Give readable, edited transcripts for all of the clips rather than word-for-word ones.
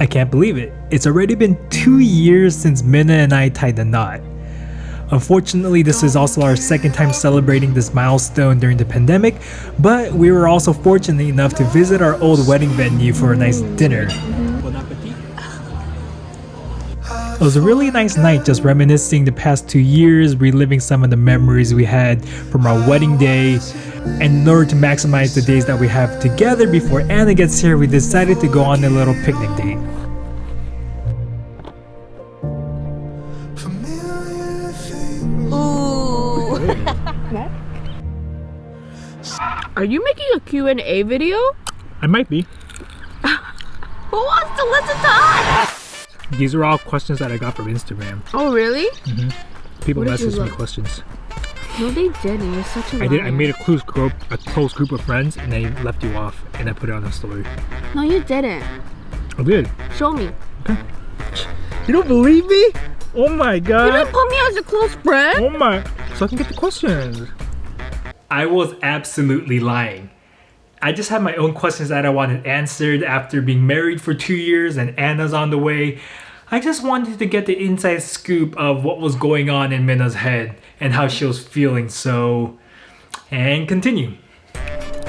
I can't believe it. It's already been 2 years since Minna and I tied the knot. Unfortunately, this is also our second time celebrating this milestone during the pandemic, but we were also fortunate enough to visit our old wedding venue for a nice dinner. It was a really nice night, just reminiscing the past 2 years, reliving some of the memories we had from our wedding day. And in order to maximize the days that we have together before Anna gets here, we decided to go on a little picnic date. Ooh. Are you making a Q&A video? I might be. Who wants to listen to us? These are all questions that I got from Instagram. Oh, really? Mm-hmm. People What did you messaged me look? questions. No, they didn't. You're such a liar. I did. I made a close group of friends, and I left you off, and I put it on the story. No, you didn't. I did. Show me. Okay. You don't believe me? Oh my god. You didn't put me as a close friend? Oh my. So I can get the questions. I was absolutely lying. I just had my own questions that I wanted answered after being married for 2 years and Anna's on the way. I just wanted to get the inside scoop of what was going on in Minna's head and how she was feeling, and continue.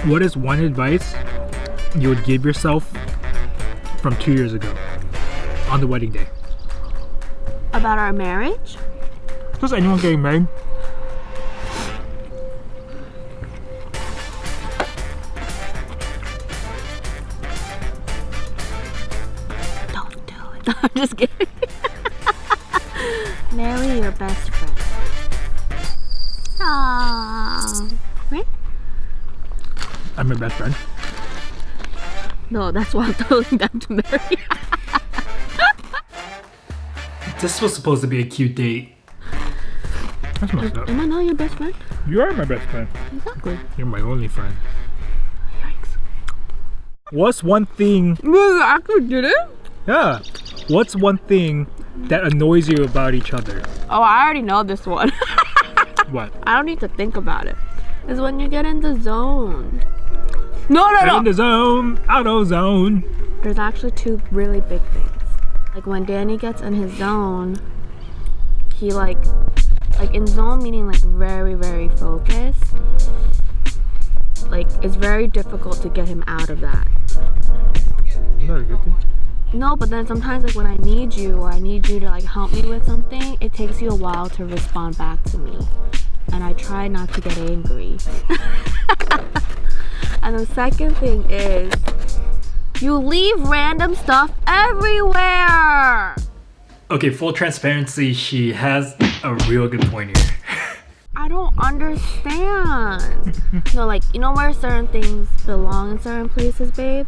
What is one advice you would give yourself from 2 years ago on the wedding day? About our marriage? Just anyone getting married? Don't do it. I'm just kidding. Marry your best friend. Aww. Right? I'm your best friend. No, that's why I'm telling them to marry. This was supposed to be a cute date. That's messed up. Am I not your best friend? You are my best friend. Exactly. You're my only friend. Yikes. What's one thing... You actually did it? Yeah. What's one thing that annoys you about each other? Oh, I already know this one. What? I don't need to think about it. It's when you get in the zone. No. In the zone, out of zone. There's actually two really big things. Like when Danny gets in his zone, he like in zone meaning like very, very focused. Like it's very difficult to get him out of that. Not a good thing. No, but then sometimes like when I need you or I need you to like help me with something, it takes you a while to respond back to me. And I try not to get angry. And the second thing is you leave random stuff everywhere. Okay, full transparency, she has a real good point here. I don't understand. No, like, you know where certain things belong in certain places, babe?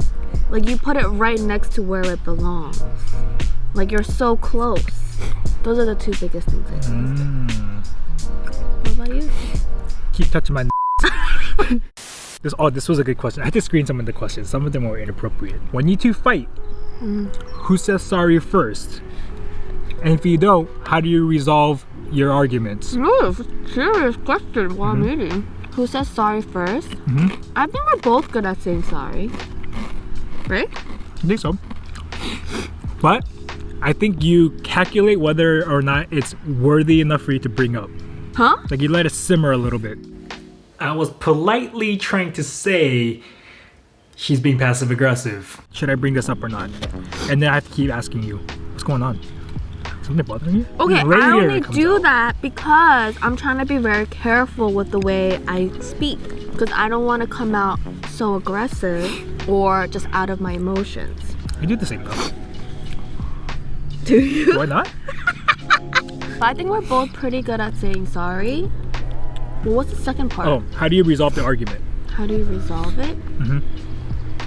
Like, you put it right next to where it belongs. Like, you're so close. Those are the two biggest things I think. What about you? Keep touching my This was a good question. I had to screen some of the questions. Some of them were inappropriate. When you two fight, who says sorry first? And if you don't, how do you resolve your arguments? No, serious question while I'm eating. Who says sorry first? I think we're both good at saying sorry. Right? I think so. But I think you calculate whether or not it's worthy enough for you to bring up. Huh? Like you let it simmer a little bit. I was politely trying to say she's being passive aggressive. Should I bring this up or not? And then I have to keep asking you, what's going on? Something bothering you? Okay, Right I here only it comes do out. that because I'm trying to be very careful with the way I speak. Because I don't want to come out so aggressive or just out of my emotions. I do the same though. Do you? Why not? But I think we're both pretty good at saying sorry. Well, what's the second part? Oh, how do you resolve the argument? How do you resolve it?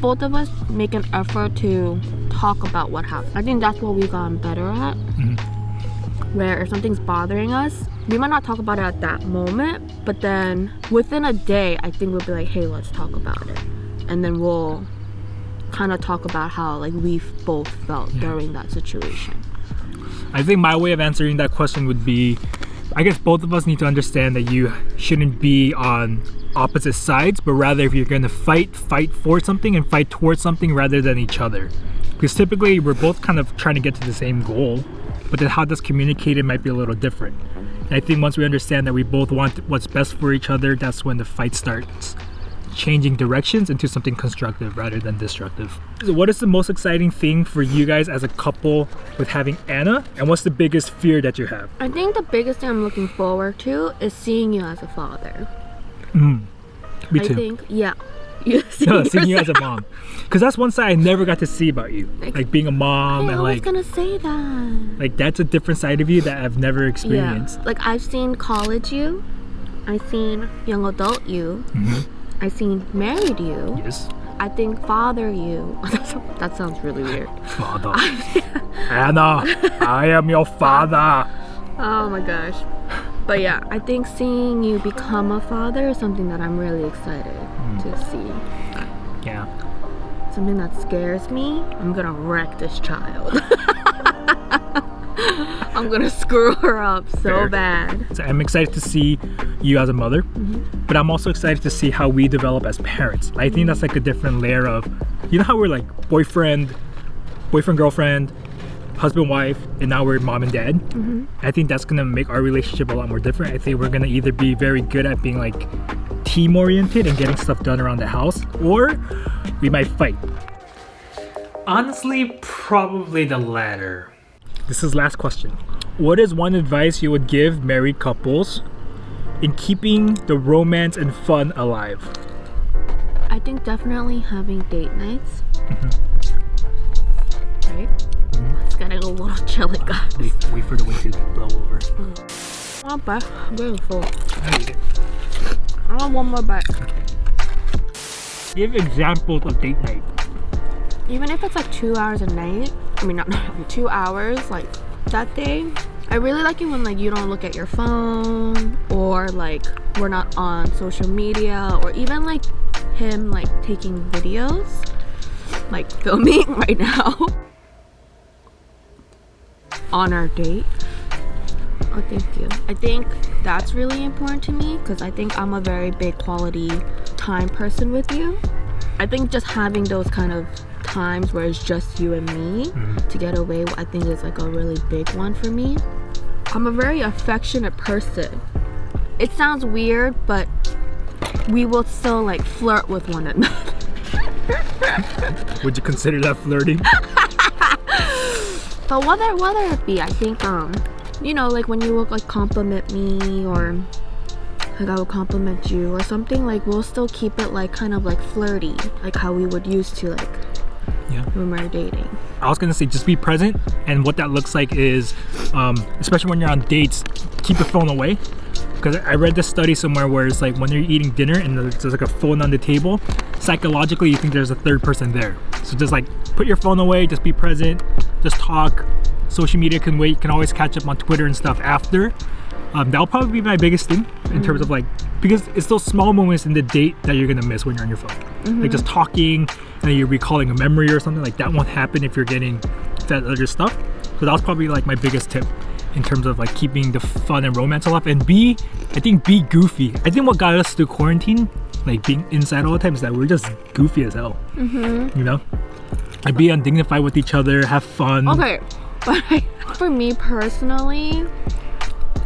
Both of us make an effort to talk about what happened. I think that's what we've gotten better at. Where if something's bothering us, we might not talk about it at that moment, but then within a day, I think we'll be like, hey, let's talk about it. And then we'll kind of talk about how like we've both felt during that situation. I think my way of answering that question would be I guess both of us need to understand that you shouldn't be on opposite sides, but rather if you're gonna fight for something and fight towards something rather than each other. Because typically we're both kind of trying to get to the same goal, but then how that's communicated might be a little different. And I think once we understand that we both want what's best for each other, that's when the fight starts changing directions into something constructive rather than destructive. So what is the most exciting thing for you guys as a couple with having Anna? And what's the biggest fear that you have? I think the biggest thing I'm looking forward to is seeing you as a father. Me too. I think, yeah. Seeing you as a mom. Because that's one side I never got to see about you. Like being a mom and I was like... gonna say that. Like that's a different side of you that I've never experienced. Yeah. Like I've seen college you. I've seen young adult you. I've seen married you. Yes. I think father you. That sounds really weird. Father. Anna, I am your father. Oh my gosh. But yeah, I think seeing you become a father is something that I'm really excited to see. Yeah. Something that scares me, I'm gonna wreck this child. I'm gonna screw her up so Fair. bad. So I'm excited to see you as a mother, but I'm also excited to see how we develop as parents. I think that's like a different layer of, you know how we're like boyfriend, girlfriend, husband, wife, and now we're mom and dad. I think that's gonna make our relationship a lot more different. I think we're gonna either be very good at being like team oriented and getting stuff done around the house, or we might fight. Honestly, probably the latter. This is last question. What is one advice you would give married couples in keeping the romance and fun alive? I think definitely having date nights. Right? It's getting a little chilly, guys. Wait for the wind to blow over. Oh, but I'm getting full. I need it. I want one more bite. Give examples of date night. Even if it's like 2 hours a night, I mean not 2 hours like that day, I really like it when like you don't look at your phone, or like we're not on social media, or even like him like taking videos, like filming right now on our date. Oh, thank you. I think that's really important to me because I think I'm a very big quality time person with you. I think just having those kind of times where it's just you and me to get away, I think is like a really big one for me. I'm a very affectionate person. It sounds weird, but we will still like flirt with one another. Would you consider that flirting? But whether it be, I think you know, like when you would like compliment me, or like I would compliment you or something, like we'll still keep it like kind of like flirty, like how we would used to, like when we were dating. I was gonna say just be present, and what that looks like is especially when you're on dates, keep your phone away. Because I read this study somewhere where it's like when you're eating dinner and there's like a phone on the table, psychologically you think there's a third person there. So just like put your phone away, just be present, just talk. Social media can wait. You can always catch up on Twitter and stuff after. That'll probably be my biggest thing in terms of like, because it's those small moments in the date that you're gonna miss when you're on your phone. Like just talking and you're recalling a memory or something, like that won't happen if you're getting that other stuff. So that was probably like my biggest tip in terms of like keeping the fun and romance alive. And I think be goofy. I think what got us through quarantine, like being inside all the time, is that we're just goofy as hell. You know? Like be undignified with each other, have fun. Okay, but for me personally,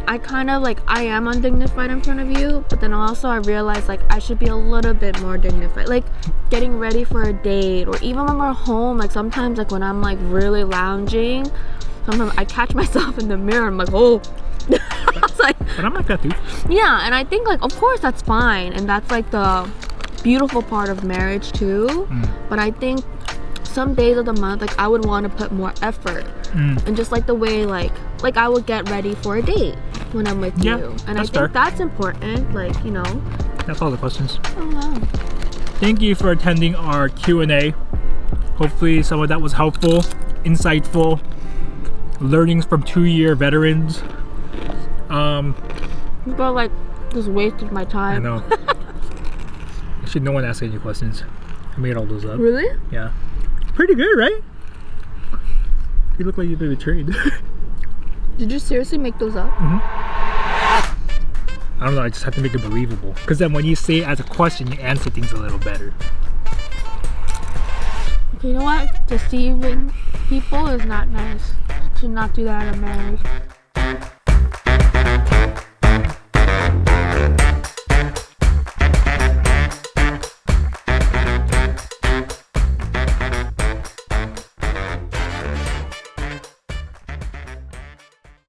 I kind of like, I am undignified in front of you, but then also I realize like I should be a little bit more dignified. Like getting ready for a date, or even when we're home, like sometimes like when I'm like really lounging, sometimes I catch myself in the mirror, I'm like, oh. It's like, but I'm like that too. Yeah, and I think like of course that's fine, and that's like the beautiful part of marriage too. But I think some days of the month, like I would want to put more effort, and just like the way like I would get ready for a date when I'm with you, and I think that's important. Like, you know, that's all the questions. Oh wow. Thank you for attending our Q&A. Hopefully some of that was helpful, insightful, learnings from 2-year veterans. But like just wasted my time. I know. Actually, no one asked any questions. I made all those up. Really? Yeah. Pretty good, right? You look like you've been betrayed. Did you seriously make those up? I don't know, I just have to make it believable. Because then when you say it as a question, you answer things a little better. Okay, you know what? Deceiving people is not nice. Should not do that in a marriage.